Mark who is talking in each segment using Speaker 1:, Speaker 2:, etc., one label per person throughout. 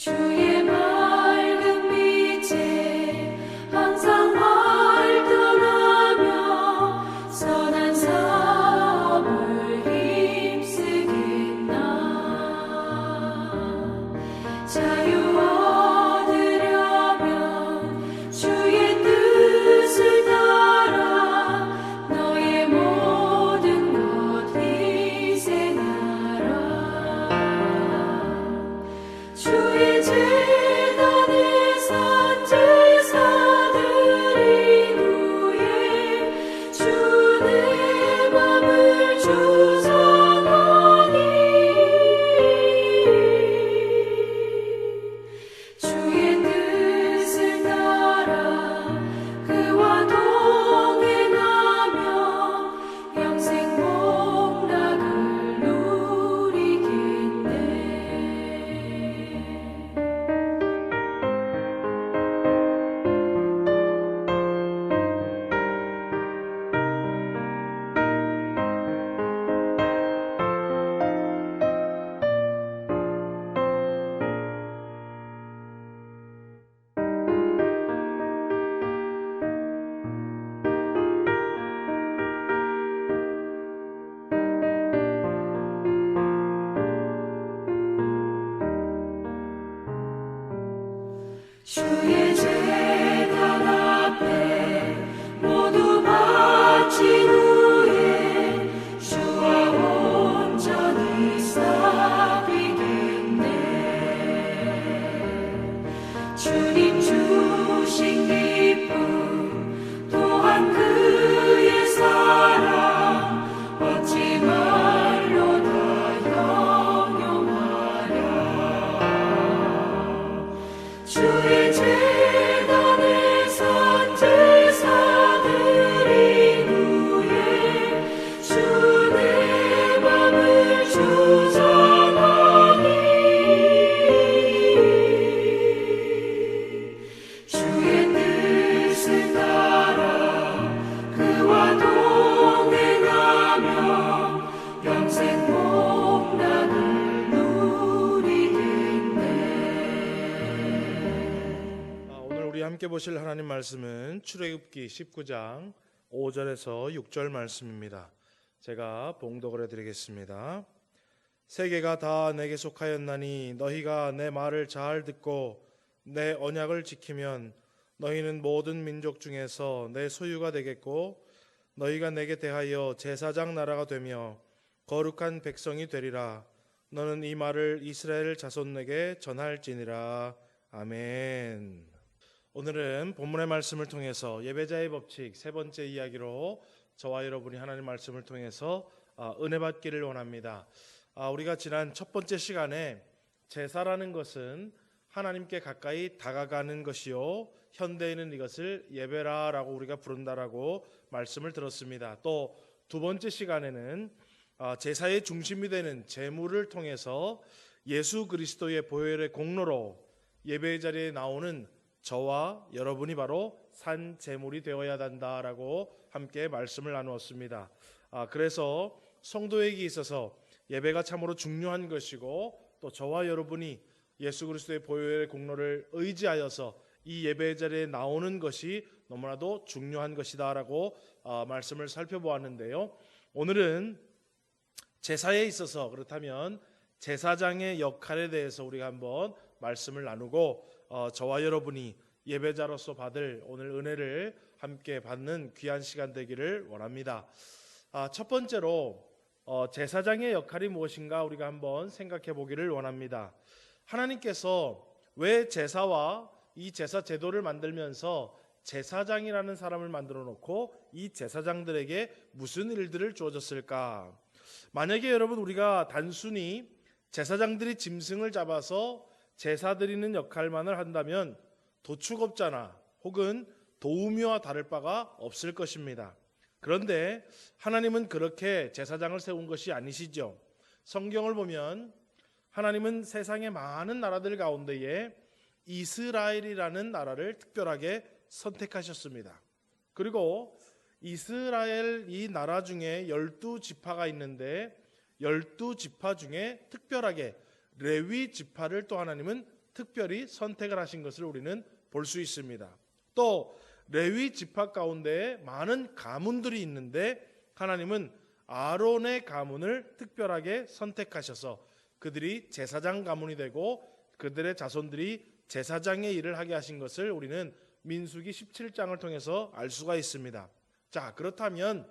Speaker 1: 주의 맑은 빛에 항상 활동하며 선한 사업을 힘쓰겠나. 자유 얻으려면 주의 뜻을 따라 너의 모든 것 희생하라. 주의 제단에 산 제사드린 후에 주 내 맘을 주선하니 주의 뜻을 따라 그와 동행하며 영생 복락을 누리겠네. 주의 제단 앞에 모두 바친 후에 주와 온전히 싹이겠네. 주님 주신 기쁨 또한 그의 사랑 어찌 말로 다 형용하랴. 주의 제단에 산 제사드린 후에 주 내 맘을 주선하니 주의 뜻을 따라 그와 동행하며 영생 복락을 누리겠네.
Speaker 2: 오늘 우리 함께 보실 하나님 말씀은 출애굽기 19장 5절에서 6절 말씀입니다. 제가 봉독을 해드리겠습니다. 세계가 다 내게 속하였나니 너희가 내 말을 잘 듣고 내 언약을 지키면 너희는 모든 민족 중에서 내 소유가 되겠고 너희가 내게 대하여 제사장 나라가 되며 거룩한 백성이 되리라. 너는 이 말을 이스라엘 자손에게 전할지니라. 아멘. 오늘은 본문의 말씀을 통해서 예배자의 법칙 세 번째 이야기로 저와 여러분이 하나님 말씀을 통해서 은혜 받기를 원합니다. 우리가 지난 첫 번째 시간에 제사라는 것은 하나님께 가까이 다가가는 것이요 현대에는 이것을 예배라라고 우리가 부른다라고 말씀을 들었습니다. 또 두 번째 시간에는 제사의 중심이 되는 제물을 통해서 예수 그리스도의 보혈의 공로로 예배의 자리에 나오는 저와 여러분이 바로 산 제물이 되어야 한다라고 함께 말씀을 나누었습니다. 그래서 성도에게 있어서 예배가 참으로 중요한 것이고 또 저와 여러분이 예수 그리스도의 보혈의 공로를 의지하여서 이 예배의 자리에 나오는 것이 너무나도 중요한 것이다라고 말씀을 살펴보았는데요. 오늘은 제사에 있어서 그렇다면 제사장의 역할에 대해서 우리가 한번 말씀을 나누고 저와 여러분이 예배자로서 받을 오늘 은혜를 함께 받는 귀한 시간 되기를 원합니다. 첫 번째로 제사장의 역할이 무엇인가 우리가 한번 생각해 보기를 원합니다. 하나님께서 왜 제사와 이 제사 제도를 만들면서 제사장이라는 사람을 만들어 놓고 이 제사장들에게 무슨 일들을 주어졌을까? 만약에 여러분 우리가 단순히 제사장들이 짐승을 잡아서 제사 드리는 역할만을 한다면 도축업자나 혹은 도우미와 다를 바가 없을 것입니다. 그런데 하나님은 그렇게 제사장을 세운 것이 아니시죠. 성경을 보면 하나님은 세상의 많은 나라들 가운데에 이스라엘이라는 나라를 특별하게 선택하셨습니다. 그리고 이스라엘 이 나라 중에 12지파가 있는데 12지파 중에 특별하게 레위 지파를 또 하나님은 특별히 선택을 하신 것을 우리는 볼 수 있습니다. 또 레위 지파 가운데 많은 가문들이 있는데 하나님은 아론의 가문을 특별하게 선택하셔서 그들이 제사장 가문이 되고 그들의 자손들이 제사장의 일을 하게 하신 것을 우리는 민수기 17장을 통해서 알 수가 있습니다. 자, 그렇다면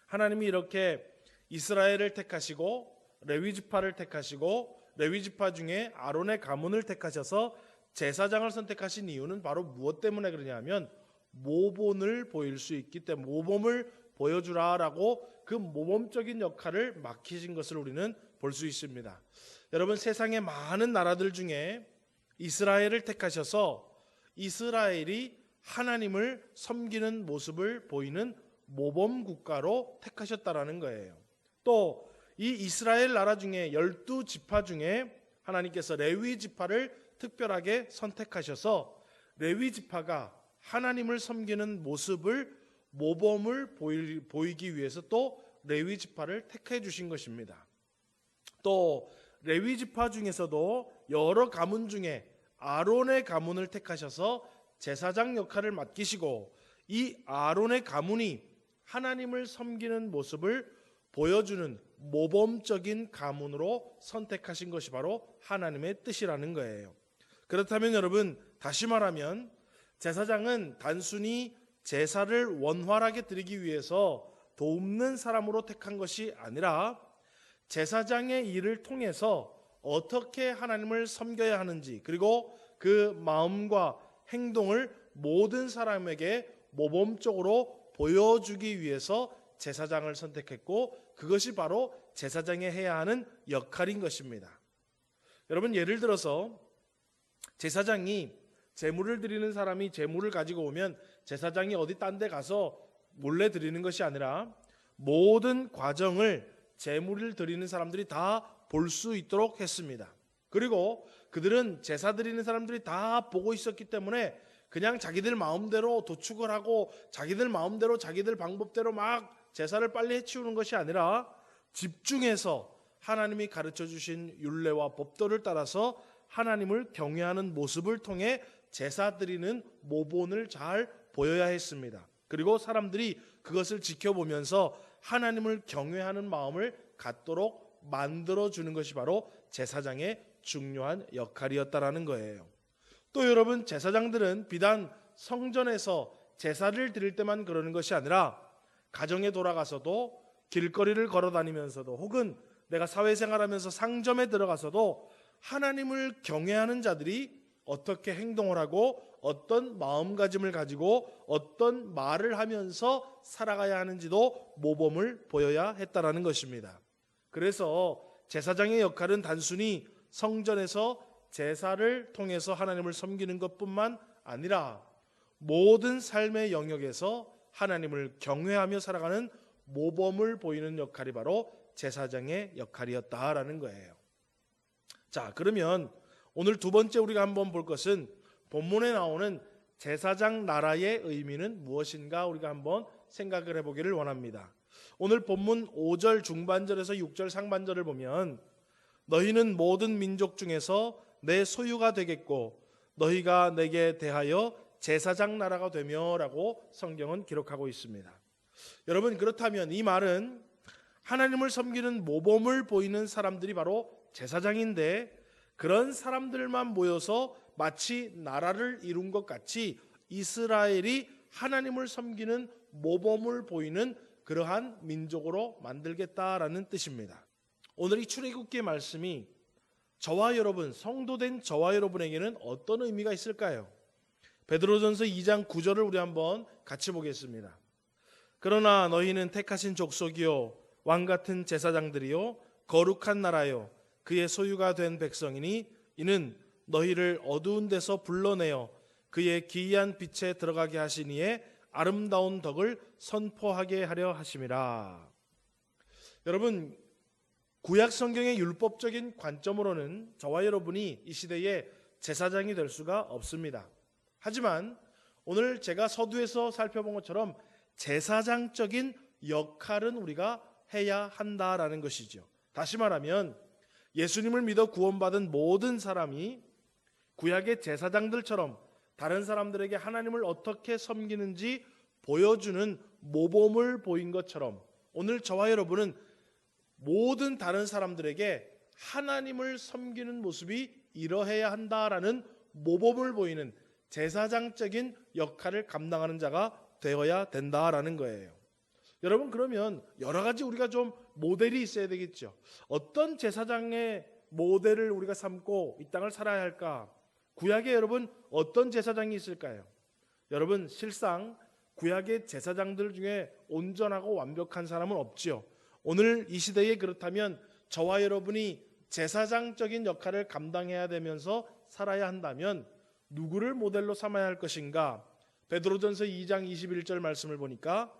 Speaker 2: 하나님이 이렇게 이스라엘을 택하시고 레위 지파를 택하시고 레위 지파 중에 아론의 가문을 택하셔서 제사장을 선택하신 이유는 바로 무엇 때문에 그러냐면 모본을 보일 수 있기 때문에, 모범을 보여주라라고 그 모범적인 역할을 맡기신 것을 우리는 볼 수 있습니다. 여러분, 세상의 많은 나라들 중에 이스라엘을 택하셔서 이스라엘이 하나님을 섬기는 모습을 보이는 모범 국가로 택하셨다라는 거예요. 또 이 이스라엘 나라 중에 12지파 중에 하나님께서 레위 지파를 특별하게 선택하셔서 레위 지파가 하나님을 섬기는 모습을 모범을 보이기 위해서 또 레위 지파를 택해 주신 것입니다. 또 레위 지파 중에서도 여러 가문 중에 아론의 가문을 택하셔서 제사장 역할을 맡기시고 이 아론의 가문이 하나님을 섬기는 모습을 보여주는 모범적인 가문으로 선택하신 것이 바로 하나님의 뜻이라는 거예요. 그렇다면 여러분, 다시 말하면 제사장은 단순히 제사를 원활하게 드리기 위해서 돕는 사람으로 택한 것이 아니라 제사장의 일을 통해서 어떻게 하나님을 섬겨야 하는지, 그리고 그 마음과 행동을 모든 사람에게 모범적으로 보여주기 위해서 제사장을 선택했고, 그것이 바로 제사장이 해야 하는 역할인 것입니다. 여러분, 예를 들어서 제사장이 제물을 드리는 사람이 제물을 가지고 오면 제사장이 어디 딴 데 가서 몰래 드리는 것이 아니라 모든 과정을 제물을 드리는 사람들이 다 볼 수 있도록 했습니다. 그리고 그들은 제사 드리는 사람들이 다 보고 있었기 때문에 그냥 자기들 마음대로 도축을 하고 자기들 마음대로 자기들 방법대로 막 제사를 빨리 해치우는 것이 아니라 집중해서 하나님이 가르쳐 주신 율례와 법도를 따라서 하나님을 경외하는 모습을 통해 제사 드리는 모본을 잘 보여야 했습니다. 그리고 사람들이 그것을 지켜보면서 하나님을 경외하는 마음을 갖도록 만들어 주는 것이 바로 제사장의 중요한 역할이었다라는 거예요. 또 여러분, 제사장들은 비단 성전에서 제사를 드릴 때만 그러는 것이 아니라 가정에 돌아가서도, 길거리를 걸어 다니면서도, 혹은 내가 사회생활하면서 상점에 들어가서도 하나님을 경외하는 자들이 어떻게 행동을 하고 어떤 마음가짐을 가지고 어떤 말을 하면서 살아가야 하는지도 모범을 보여야 했다라는 것입니다. 그래서 제사장의 역할은 단순히 성전에서 제사를 통해서 하나님을 섬기는 것뿐만 아니라 모든 삶의 영역에서 하나님을 경외하며 살아가는 모범을 보이는 역할이 바로 제사장의 역할이었다라는 거예요. 자, 그러면 오늘 두 번째 우리가 한번 볼 것은 본문에 나오는 제사장 나라의 의미는 무엇인가 우리가 한번 생각을 해보기를 원합니다. 오늘 본문 5절 중반절에서 6절 상반절을 보면 너희는 모든 민족 중에서 내 소유가 되겠고 너희가 내게 대하여 제사장 나라가 되며 라고 성경은 기록하고 있습니다. 여러분, 그렇다면 이 말은 하나님을 섬기는 모범을 보이는 사람들이 바로 제사장인데 그런 사람들만 모여서 마치 나라를 이룬 것 같이 이스라엘이 하나님을 섬기는 모범을 보이는 그러한 민족으로 만들겠다라는 뜻입니다. 오늘 이 출애굽기의 말씀이 저와 여러분, 성도된 저와 여러분에게는 어떤 의미가 있을까요? 베드로전서 2장 9절을 우리 한번 같이 보겠습니다. 그러나 너희는 택하신 족속이요 왕 같은 제사장들이요 거룩한 나라요 그의 소유가 된 백성이니 이는 너희를 어두운 데서 불러내어 그의 기이한 빛에 들어가게 하시니에 아름다운 덕을 선포하게 하려 하심이라. 여러분, 구약 성경의 율법적인 관점으로는 저와 여러분이 이 시대에 제사장이 될 수가 없습니다. 하지만 오늘 제가 서두에서 살펴본 것처럼 제사장적인 역할은 우리가 해야 한다라는 것이죠. 다시 말하면 예수님을 믿어 구원받은 모든 사람이 구약의 제사장들처럼 다른 사람들에게 하나님을 어떻게 섬기는지 보여주는 모범을 보인 것처럼 오늘 저와 여러분은 모든 다른 사람들에게 하나님을 섬기는 모습이 이러해야 한다라는 모범을 보이는 제사장적인 역할을 감당하는 자가 되어야 된다라는 거예요. 여러분, 그러면 여러 가지 우리가 좀 모델이 있어야 되겠죠. 어떤 제사장의 모델을 우리가 삼고 이 땅을 살아야 할까? 구약에 여러분 어떤 제사장이 있을까요? 여러분, 실상 구약의 제사장들 중에 온전하고 완벽한 사람은 없지요. 오늘 이 시대에 그렇다면 저와 여러분이 제사장적인 역할을 감당해야 되면서 살아야 한다면 누구를 모델로 삼아야 할 것인가? 베드로전서 2장 21절 말씀을 보니까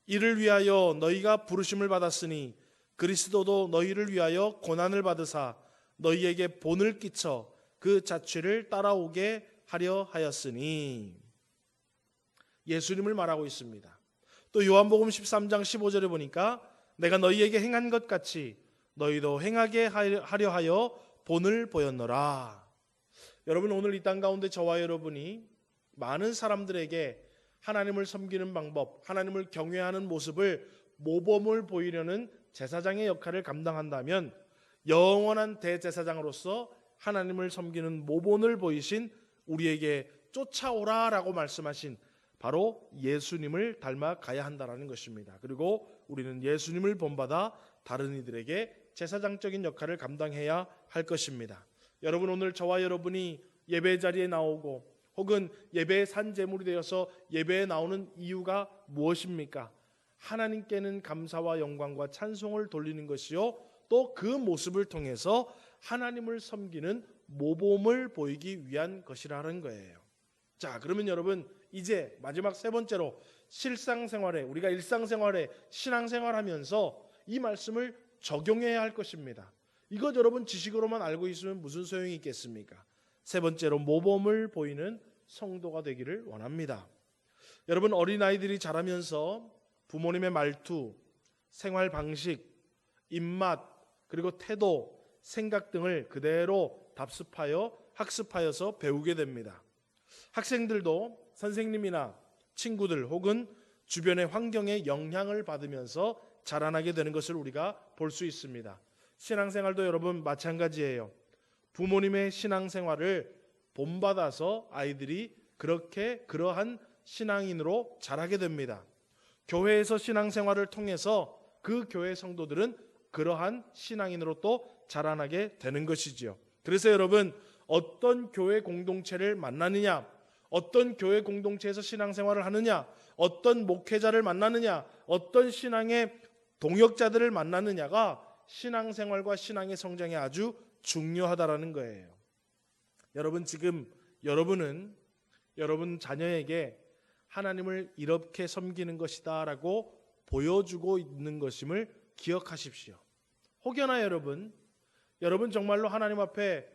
Speaker 2: 이를 위하여 너희가 부르심을 받았으니 그리스도도 너희를 위하여 고난을 받으사 너희에게 본을 끼쳐 그 자취를 따라오게 하려 하였으니, 예수님을 말하고 있습니다. 또 요한복음 13장 15절에 보니까 내가 너희에게 행한 것 같이 너희도 행하게 하려 하여 본을 보였노라. 여러분, 오늘 이 땅 가운데 저와 여러분이 많은 사람들에게 하나님을 섬기는 방법, 하나님을 경외하는 모습을 모범을 보이려는 제사장의 역할을 감당한다면 영원한 대제사장으로서 하나님을 섬기는 모본을 보이신 우리에게 쫓아오라라고 말씀하신 바로 예수님을 닮아가야 한다는 것입니다. 그리고 우리는 예수님을 본받아 다른 이들에게 제사장적인 역할을 감당해야 할 것입니다. 여러분, 오늘 저와 여러분이 예배 자리에 나오고 혹은 예배의 산제물이 되어서 예배에 나오는 이유가 무엇입니까? 하나님께는 감사와 영광과 찬송을 돌리는 것이요, 또 그 모습을 통해서 하나님을 섬기는 모범을 보이기 위한 것이라는 거예요. 자, 그러면 여러분, 이제 마지막 세 번째로 실상생활에, 우리가 일상생활에 신앙생활하면서 이 말씀을 적용해야 할 것입니다. 이것 여러분 지식으로만 알고 있으면 무슨 소용이 있겠습니까? 세 번째로 모범을 보이는 성도가 되기를 원합니다. 여러분, 어린아이들이 자라면서 부모님의 말투, 생활 방식, 입맛, 그리고 태도, 생각 등을 그대로 답습하여 학습하여서 배우게 됩니다. 학생들도 선생님이나 친구들 혹은 주변의 환경의 영향을 받으면서 자라나게 되는 것을 우리가 볼 수 있습니다. 신앙생활도 여러분 마찬가지예요. 부모님의 신앙생활을 본받아서 아이들이 그러한 신앙인으로 자라게 됩니다. 교회에서 신앙생활을 통해서 그 교회 성도들은 그러한 신앙인으로 또 자라나게 되는 것이지요. 그래서 여러분, 어떤 교회 공동체를 만나느냐, 어떤 교회 공동체에서 신앙생활을 하느냐, 어떤 목회자를 만나느냐, 어떤 신앙의 동역자들을 만나느냐가 신앙생활과 신앙의 성장에 아주 중요하다라는 거예요. 여러분, 지금 여러분은 여러분 자녀에게 하나님을 이렇게 섬기는 것이다 라고 보여주고 있는 것임을 기억하십시오. 혹여나 여러분 정말로 하나님 앞에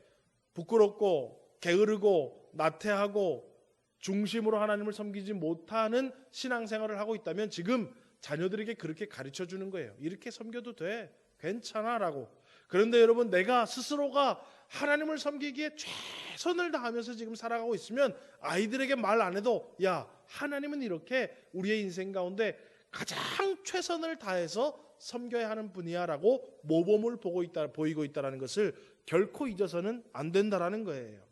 Speaker 2: 부끄럽고 게으르고 나태하고 중심으로 하나님을 섬기지 못하는 신앙생활을 하고 있다면 지금 자녀들에게 그렇게 가르쳐 주는 거예요. 이렇게 섬겨도 돼, 괜찮아 라고. 그런데 여러분, 내가 스스로가 하나님을 섬기기에 최선을 다하면서 지금 살아가고 있으면 아이들에게 말 안 해도, 야, 하나님은 이렇게 우리의 인생 가운데 가장 최선을 다해서 섬겨야 하는 분이야 라고 모범을 보이고 있다는 것을 결코 잊어서는 안 된다라는 거예요.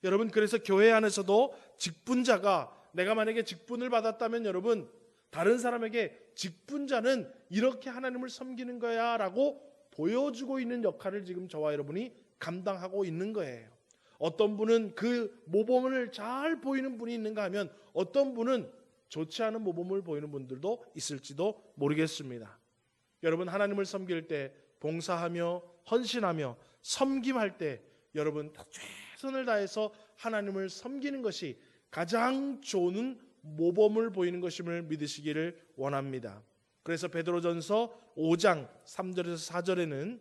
Speaker 2: 여러분, 그래서 교회 안에서도 직분자가, 내가 만약에 직분을 받았다면 여러분, 다른 사람에게 직분자는 이렇게 하나님을 섬기는 거야 라고 보여주고 있는 역할을 지금 저와 여러분이 감당하고 있는 거예요. 어떤 분은 그 모범을 잘 보이는 분이 있는가 하면 어떤 분은 좋지 않은 모범을 보이는 분들도 있을지도 모르겠습니다. 여러분, 하나님을 섬길 때, 봉사하며 헌신하며 섬김할 때 여러분 최선을 다해서 하나님을 섬기는 것이 가장 좋은 모범을 보이는 것임을 믿으시기를 원합니다. 그래서 베드로전서 5장 3절에서 4절에는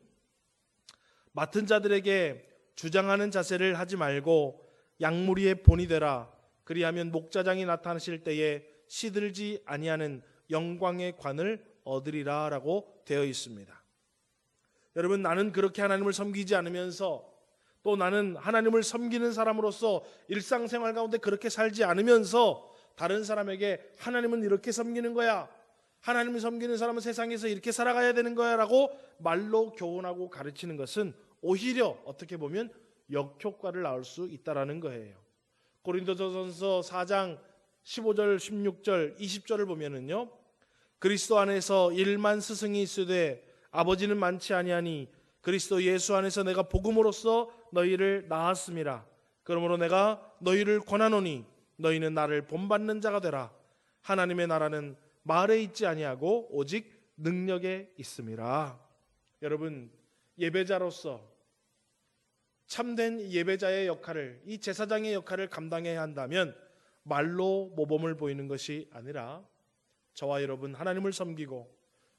Speaker 2: 맡은 자들에게 주장하는 자세를 하지 말고 양무리의 본이 되라. 그리하면 목자장이 나타나실 때에 시들지 아니하는 영광의 관을 얻으리라 라고 되어 있습니다. 여러분, 나는 그렇게 하나님을 섬기지 않으면서 또 나는 하나님을 섬기는 사람으로서 일상생활 가운데 그렇게 살지 않으면서 다른 사람에게 하나님은 이렇게 섬기는 거야, 하나님을 섬기는 사람은 세상에서 이렇게 살아가야 되는 거야 라고 말로 교훈하고 가르치는 것은 오히려 어떻게 보면 역효과를 낳을 수 있다라는 거예요. 고린도전서 4장 15절, 16절, 20절을 보면은요, 그리스도 안에서 1만 스승이 있으되 아버지는 많지 아니하니 그리스도 예수 안에서 내가 복음으로써 너희를 낳았음이라. 그러므로 내가 너희를 권하노니 너희는 나를 본받는 자가 되라. 하나님의 나라는 말에 있지 아니하고 오직 능력에 있음이라. 여러분, 예배자로서 참된 예배자의 역할을, 이 제사장의 역할을 감당해야 한다면 말로 모범을 보이는 것이 아니라 저와 여러분 하나님을 섬기고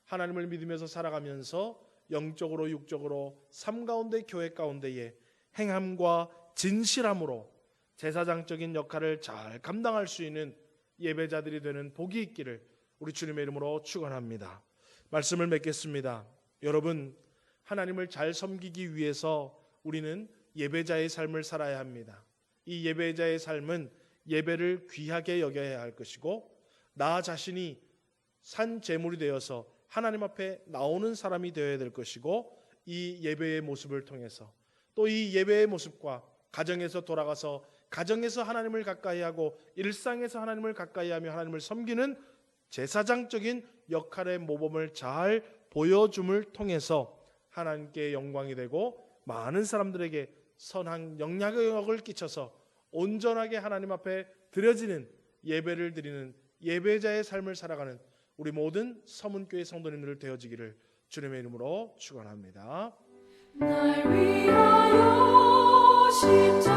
Speaker 2: 하나님을 믿으면서 살아가면서 영적으로 육적으로 삶 가운데 교회 가운데에 행함과 진실함으로 제사장적인 역할을 잘 감당할 수 있는 예배자들이 되는 복이 있기를 우리 주님의 이름으로 축원합니다. 말씀을 맺겠습니다. 여러분, 하나님을 잘 섬기기 위해서 우리는 예배자의 삶을 살아야 합니다. 이 예배자의 삶은 예배를 귀하게 여겨야 할 것이고 나 자신이 산 제물이 되어서 하나님 앞에 나오는 사람이 되어야 될 것이고 이 예배의 모습을 통해서 또 이 예배의 모습과 가정에서 돌아가서 가정에서 하나님을 가까이하고 일상에서 하나님을 가까이하며 하나님을 섬기는 제사장적인 역할의 모범을 잘 보여줌을 통해서 하나님께 영광이 되고 많은 사람들에게 선한 영향력을 끼쳐서 온전하게 하나님 앞에 드려지는 예배를 드리는 예배자의 삶을 살아가는 우리 모든 서문교회 성도님들 되어지기를 주님의 이름으로 축원합니다.
Speaker 1: 날 위하여 십자가